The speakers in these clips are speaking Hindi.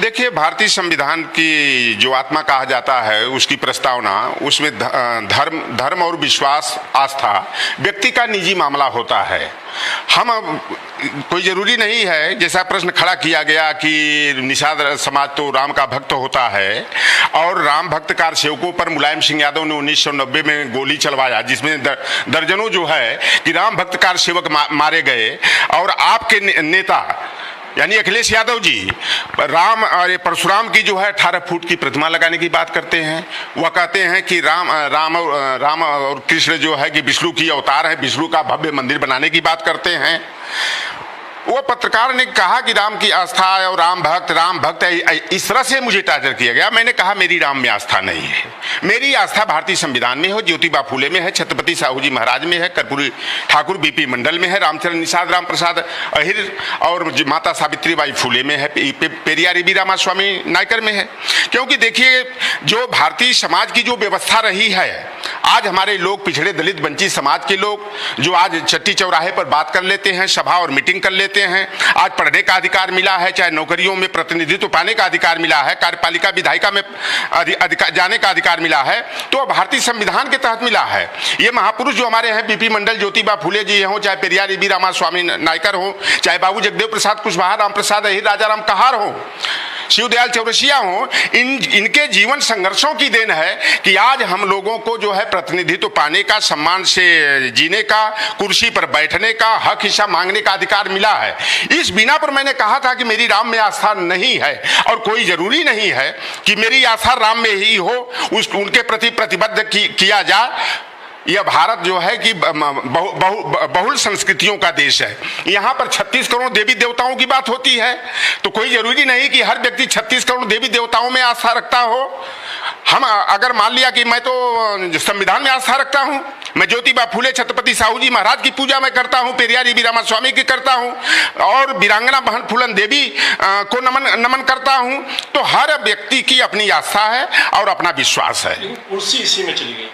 देखिए, भारतीय संविधान की जो आत्मा कहा जाता है, उसकी प्रस्तावना, उसमें धर्म और विश्वास, आस्था व्यक्ति का निजी मामला होता है। हम कोई जरूरी नहीं है, जैसा प्रश्न खड़ा किया गया कि निषाद समाज तो राम का भक्त होता है, और राम भक्त कार सेवकों पर मुलायम सिंह यादव ने 1990 में गोली चलवाया, जिसमें दर्जनों जो है कि राम भक्त कार सेवक मारे गए। और आपके नेता यानी अखिलेश यादव जी परशुराम की जो है 18 फुट की प्रतिमा लगाने की बात करते हैं। वह कहते हैं कि राम और कृष्ण जो है कि विष्णु की अवतार है, विष्णु का भव्य मंदिर बनाने की बात करते हैं। वो पत्रकार ने कहा कि राम की आस्था और राम भक्त है, इस तरह से मुझे टार्चर किया गया। मैंने कहा मेरी राम में आस्था नहीं है, मेरी आस्था भारतीय संविधान में है, ज्योतिबा फूले में है, छत्रपति साहू जी महाराज में है, कर्पूरी ठाकुर बीपी मंडल में है, रामचंद्र निषाद राम प्रसाद अहिर और माता सावित्रीबाई फूले में है, पेरियार बी रामास्वामी नायकर में है। क्योंकि देखिए, जो भारतीय समाज की जो व्यवस्था रही है, आज हमारे लोग, पिछड़े दलित वंचित समाज के लोग जो आज चट्टी चौराहे पर बात कर लेते हैं, सभा और मीटिंग कर लेते हैं, आज पढ़ने का अधिकार मिला है, चाहे नौकरियों में प्रतिनिधित्व पाने का अधिकार मिला है, कार्यपालिका विधायिका में जाने का अधिकार मिला है, तो भारतीय संविधान के तहत मिला है। ये महापुरुष जो हमारे हैं, बीपी मंडल, ज्योतिबा फूले जी हो, चाहे पेरियार बी रामास्वामी नायकर हो, चाहे बाबू जगदेव प्रसाद कुशवाहा, राम प्रसाद अहिर, राजा राम कहार हो, शिवदयाल चौरसिया हो, इनके जीवन संघर्षों की देन है कि आज हम लोगों को जो है प्रतिनिधित्व पाने का, सम्मान से जीने का, कुर्सी पर बैठने का, हक हिस्सा मांगने का अधिकार मिला है। इस बिना पर मैंने कहा था कि मेरी राम में आस्था नहीं है, और कोई जरूरी नहीं है कि मेरी आस्था राम में ही हो, उनके प्रति प्रतिबद्ध किया जाए। यह भारत जो है कि बहुल संस्कृतियों का देश है। यहाँ पर 36 करोड़ देवी देवताओं की बात होती है, तो कोई जरूरी नहीं कि हर व्यक्ति 36 करोड़ देवी देवताओं में आस्था रखता हो। हम अगर मान लिया कि मैं तो संविधान में आस्था रखता हूँ, मैं ज्योतिबा फूले, छत्रपति साहू जी महाराज की पूजा मैं करता हूँ, पेरियार बी रामास्वामी की करता हूँ, और वीरांगना बहन फूलन देवी को नमन करता हूँ, तो हर व्यक्ति की अपनी आस्था है और अपना विश्वास है। कुर्सी इसी में चली गई,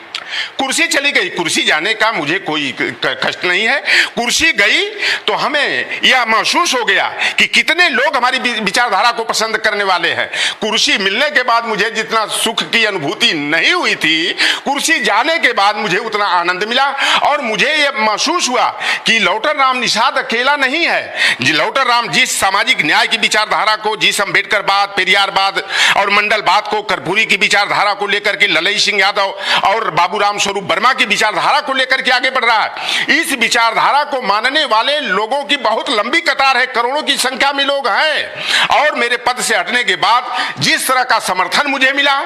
कुर्सी चली गई, कुर्सी जाने का मुझे कोई कष्ट नहीं है। कुर्सी गई तो हमें यह महसूस हो गया कि कितने लोग हमारी विचारधारा को पसंद करने वाले हैं। कुर्सी मिलने के बाद मुझे जितना सुख की अनुभूति नहीं हुई थी, कुर्सी जाने के बाद मुझे उतना आनंद मिला। और मुझे यह महसूस हुआ कि लौटर राम निषाद अकेला नहीं है। लौटर राम जिस सामाजिक न्याय की विचारधारा को, जिस अम्बेडकरवाद, पेरियारवाद और मंडलवाद को, कर्पूरी की विचारधारा को लेकर के ललई सिंह यादव और बाबू राम स्वरूप वर्मा की विचारधारा को लेकर के आगे बढ़ रहा है। इस विचारधारा को मानने वाले लोगों की बहुत लंबी कतार है, करोड़ों की संख्या में लोग हैं। और मेरे पद से हटने के बाद जिस तरह का समर्थन मुझे मिला,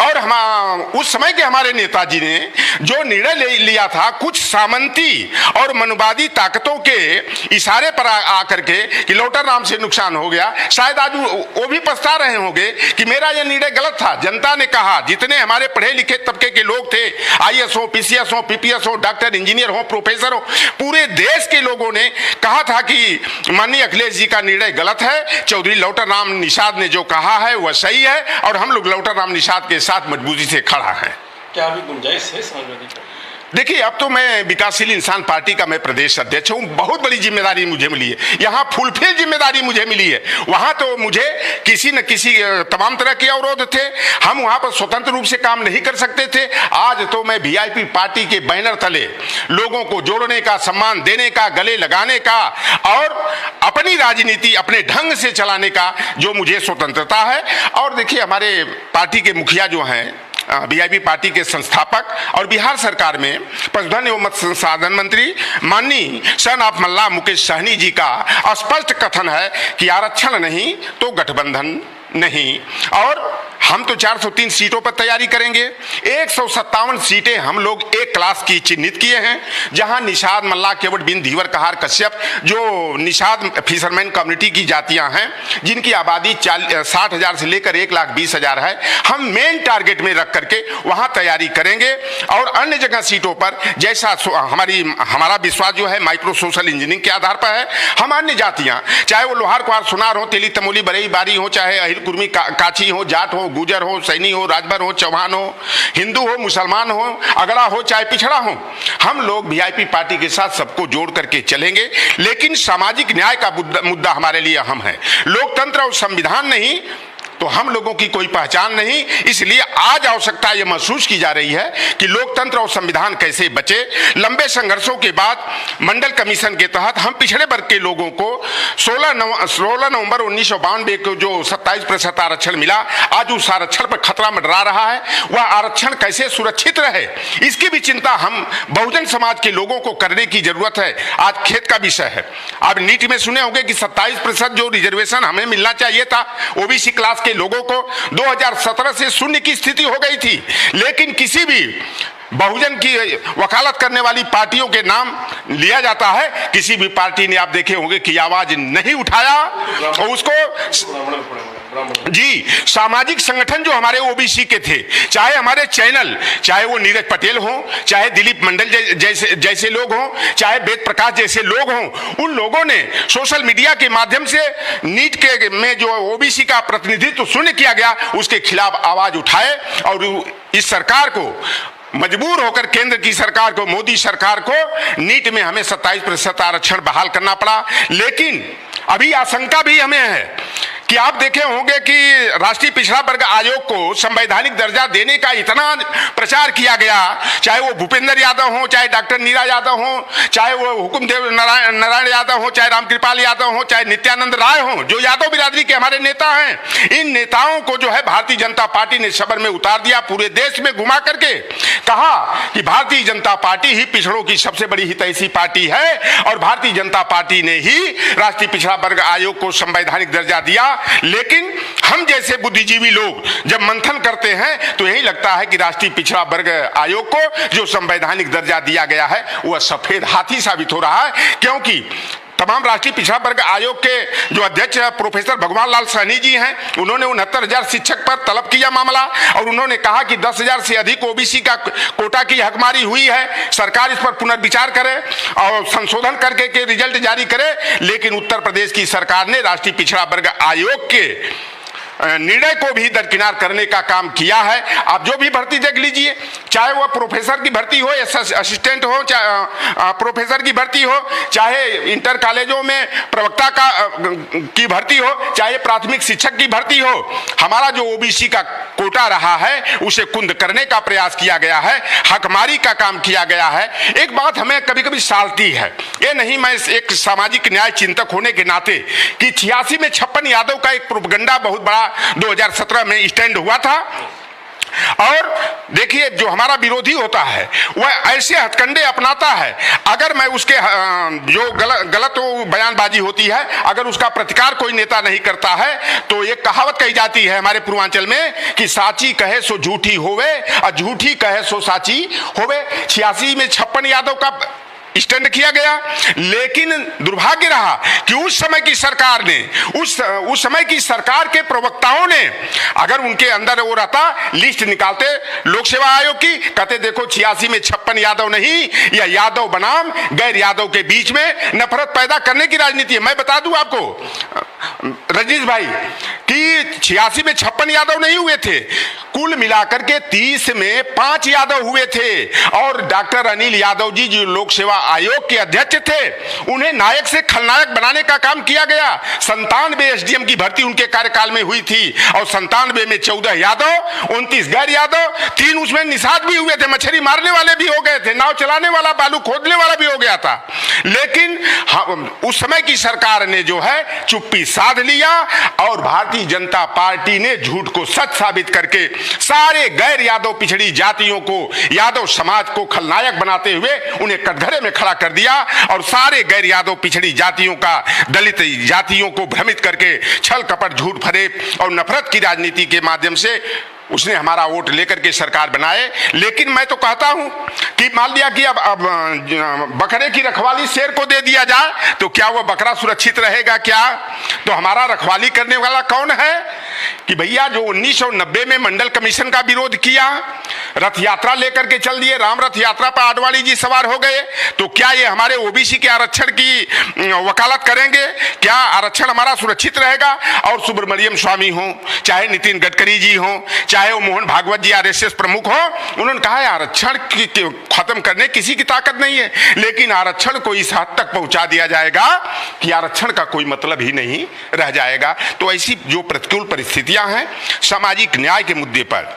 और हम उस समय के हमारे नेताजी ने जो निर्णय लिया था, कुछ सामंती और मनवादी ताकतों के इशारे पर आकर के कि लौटर राम से नुकसान हो गया, शायद आज वो भी पछता रहे होंगे कि मेरा यह निर्णय गलत था। जनता ने कहा, जितने हमारे पढ़े लिखे तबके के लोग थे, आईएएस हो, पीसीएस हो, पीपीएस हो, डॉक्टर, इंजीनियर हो, प्रोफेसर हो, पूरे देश के लोगों ने कहा था कि माननीय अखिलेश जी का निर्णय गलत है, चौधरी लौटर राम निषाद ने जो कहा है वह सही है, और हम लोग लौटर राम निषाद के साथ मजबूती से खड़ा है। क्या अभी गुंजाइश है समाजवादी पार्टी? देखिए, अब तो मैं विकासशील इंसान पार्टी का मैं प्रदेश अध्यक्ष हूँ। बहुत बड़ी जिम्मेदारी मुझे मिली है, यहाँ फुलफिल जिम्मेदारी मुझे मिली है। वहाँ तो मुझे किसी न किसी तमाम तरह के अवरोध थे, हम वहाँ पर स्वतंत्र रूप से काम नहीं कर सकते थे। आज तो मैं वीआईपी पार्टी के बैनर तले लोगों को जोड़ने का, सम्मान देने का, गले लगाने का और अपनी राजनीति अपने ढंग से चलाने का जो मुझे स्वतंत्रता है। और देखिए, हमारे पार्टी के मुखिया जो हैं, वीआईपी पार्टी के संस्थापक और बिहार सरकार में पशुधन एवं मत्स्य संसाधन मंत्री माननीय सन ऑफ मल्ला मुकेश सहनी जी का स्पष्ट कथन है कि आरक्षण नहीं तो गठबंधन नहीं। और हम तो 403 सीटों पर तैयारी करेंगे। 157 सीटें हम लोग एक क्लास की चिन्हित किए हैं, जहां निषाद, मल्ला, केवट, बिंद, धीवर, कहार, कश्यप, जो निषाद फिशरमैन कम्युनिटी की जातियां हैं, जिनकी आबादी 60,000 से लेकर 1,20,000 है, हम मेन टारगेट में रख करके वहां तैयारी करेंगे। और अन्य जगह सीटों पर जैसा हमारा विश्वास जो है माइक्रो सोशल इंजीनियरिंग के आधार पर है, हम अन्य जातियां, चाहे वो लोहार, कुहार, सुनार हो, तेली, तमोली, बरई, बारी हो, चाहे अहिर, कुर्मी, काची हो, जाट हो, गुजर हो, सैनी हो, राजभर हो, चौहान हो, हिंदू हो, मुसलमान हो, अगड़ा हो, चाहे पिछड़ा हो, हम लोग वीआईपी पार्टी के साथ सबको जोड़ करके चलेंगे। लेकिन सामाजिक न्याय का मुद्दा हमारे लिए अहम है। लोकतंत्र और संविधान नहीं, तो हम लोगों की कोई पहचान नहीं। इसलिए आज आवश्यकता यह महसूस की जा रही है कि लोकतंत्र और संविधान कैसे बचे। लंबे संघर्षों के बाद मंडल कमीशन के तहत हम पिछड़े वर्ग के लोगों को 16 नवंबर 1992 को जो 27% आरक्षण मिला, आज उस आरक्षण पर खतरा मंडरा रहा है। वह आरक्षण कैसे सुरक्षित रहे, इसकी भी चिंता हम बहुजन समाज के लोगों को करने की जरूरत है। आज खेत का विषय है। आप नीट में सुने होंगे कि 27% जो रिजर्वेशन हमें मिलना चाहिए था ओबीसी क्लास के लोगों को, 2017 से शून्य की स्थिति हो गई थी। लेकिन किसी भी बहुजन की वकालत करने वाली पार्टियों के नाम लिया जाता है, किसी भी पार्टी ने आप देखे होंगे कि आवाज नहीं उठाया। और उसको जी सामाजिक संगठन जो हमारे ओबीसी के थे, चाहे हमारे चैनल, चाहे वो नीरज पटेल हो, चाहे दिलीप मंडल जैसे लोग हों, चाहे वेद प्रकाश जैसे लोग हों, उन लोगों ने सोशल मीडिया के माध्यम से नीट के में जो ओबीसी का प्रतिनिधित्व शून्य किया गया उसके खिलाफ आवाज उठाए। और इस सरकार को मजबूर होकर, केंद्र की सरकार को, मोदी सरकार को नीट में हमें 27% आरक्षण बहाल करना पड़ा। लेकिन अभी आशंका भी हमें है कि आप देखे होंगे कि राष्ट्रीय पिछड़ा वर्ग आयोग को संवैधानिक दर्जा देने का इतना प्रचार किया गया, चाहे वो भूपेंद्र यादव हो, चाहे डॉक्टर नीरा यादव हो, चाहे वो हुकुमदेव नारायण यादव हो, चाहे रामकृपाल यादव हो, चाहे नित्यानंद राय हो, जो यादव बिरादरी के हमारे नेता हैं। इन नेताओं को जो है भारतीय जनता पार्टी ने सबर में उतार दिया। पूरे देश में घुमा करके कहा कि भारतीय जनता पार्टी ही पिछड़ों की सबसे बड़ी हितैषी पार्टी है और भारतीय जनता पार्टी ने ही राष्ट्रीय पिछड़ा वर्ग आयोग को संवैधानिक दर्जा दिया। लेकिन हम जैसे बुद्धिजीवी लोग जब मंथन करते हैं तो यही लगता है कि राष्ट्रीय पिछड़ा वर्ग आयोग को जो संवैधानिक दर्जा दिया गया है वह सफेद हाथी साबित हो रहा है। क्योंकि तमाम राष्ट्रीय पिछड़ा वर्ग आयोग के जो अध्यक्ष प्रोफेसर भगवान लाल सहनी जी हैं, उन्होंने 69,000 शिक्षक पर तलब किया मामला और उन्होंने कहा कि 10,000 से अधिक ओबीसी का कोटा की हकमारी हुई है, सरकार इस पर पुनर्विचार करे और संशोधन करके के रिजल्ट जारी करे। लेकिन उत्तर प्रदेश की सरकार ने राष्ट्रीय पिछड़ा वर्ग आयोग के निर्णय को भी दरकिनार करने का काम किया है। आप जो भी भर्ती देख लीजिए, चाहे वह प्रोफेसर की भर्ती हो, असिस्टेंट हो, चाहे प्रोफेसर की भर्ती हो, चाहे इंटर कॉलेजों में प्रवक्ता की भर्ती हो, चाहे प्राथमिक शिक्षक की भर्ती हो, हमारा जो ओबीसी का कोटा रहा है उसे कुंद करने का प्रयास किया गया है, हकमारी का काम किया गया है। एक बात हमें कभी कभी सालती है, ये नहीं, मैं एक सामाजिक न्याय चिंतक होने के नाते, कि 86 में छप्पन यादव का एक प्रोपगंडा बहुत बड़ा 2017 में स्टैंड हुआ था। और देखिए, जो हमारा विरोधी होता है वह ऐसे हथकंडे अपनाता है, अगर मैं उसके जो गलत बयानबाजी होती है, अगर उसका प्रतिकार कोई नेता नहीं करता है तो एक कहावत कही जाती है हमारे पूर्वांचल में कि साची कहे सो झूठी होवे और झूठी कहे सो साची होवे। 86 में छप्पन यादव का स्टैंड किया गया, लेकिन दुर्भाग्य रहा कि उस समय की सरकार ने, उस समय की सरकार के प्रवक्ताओं ने, अगर उनके अंदर वो रहता, लिस्ट निकालते लोक सेवा आयोग की, कहते देखो 86 में छप्पन यादव नहीं, या यादव बनाम गैर यादव के बीच में नफरत पैदा करने की राजनीति है। मैं बता दूं आपको रजनीश भाई कि 86 में छप्पन यादव नहीं हुए थे, कुल मिलाकर के 30 में 5 यादव हुए थे। और डॉक्टर अनिल यादव जी जो लोक सेवा आयोग के अध्यक्ष थे, उन्हें नायक से खलनायक बनाने का काम किया गया। 97 एसडीएम की भर्ती उनके कार्यकाल में हुई थी और 97 में 14 यादव, 29 गैर यादव, 3 उसमें निषाद भी हुए थे, मछली मारने वाले भी हो गए थे, नाव चलाने वाला, बालू खोदने वाला भी हो गया था। लेकिन उस समय की सरकार ने जो है चुप्पी साध लिया और भारतीय जनता पार्टी ने झूठ को सच साबित करके सारे गैर यादव पिछड़ी जातियों को, यादव समाज को खलनायक बनाते हुए उन्हें कटघरे में खड़ा कर दिया और सारे गैर यादव पिछड़ी जातियों का, दलित जातियों को भ्रमित करके छल कपट, झूठ फरेब और नफरत की राजनीति के माध्यम से उसने हमारा वोट लेकर के सरकार बनाए। लेकिन मैं तो कहता हूं कि मान लिया कि अब बकरे की रखवाली शेर को दे दिया जाए तो क्या वह बकरा सुरक्षित रहेगा क्या? तो हमारा रखवाली करने वाला कौन है कि भैया जो 1990 में मंडल कमीशन का विरोध किया, रथ यात्रा लेकर के चल दिए, राम रथ यात्रा पर आडवाणी जी सवार हो गए, तो क्या ये हमारे ओबीसी के आरक्षण की वकालत करेंगे? क्या आरक्षण हमारा सुरक्षित रहेगा? और सुब्रमण्यम स्वामी हो, चाहे नितिन गडकरी जी हो, चाहे चाहे वो मोहन भागवत जी आरएसएस प्रमुख हो, उन्होंने कहा है आरक्षण खत्म करने किसी की ताकत नहीं है, लेकिन आरक्षण को इस हद तक पहुंचा दिया जाएगा कि आरक्षण का कोई मतलब ही नहीं रह जाएगा। तो ऐसी जो प्रतिकूल परिस्थितियां हैं, सामाजिक न्याय के मुद्दे पर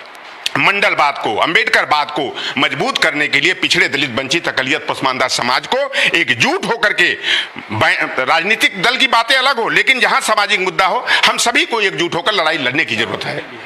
मंडलवाद को, अंबेडकरवाद को मजबूत करने के लिए पिछड़े, दलित, वंचित, अकलियत, पसमानदा समाज को एकजुट होकर के, राजनीतिक दल की बातें अलग हो, लेकिन जहां सामाजिक मुद्दा हो, हम सभी को एकजुट होकर लड़ाई लड़ने की जरूरत है।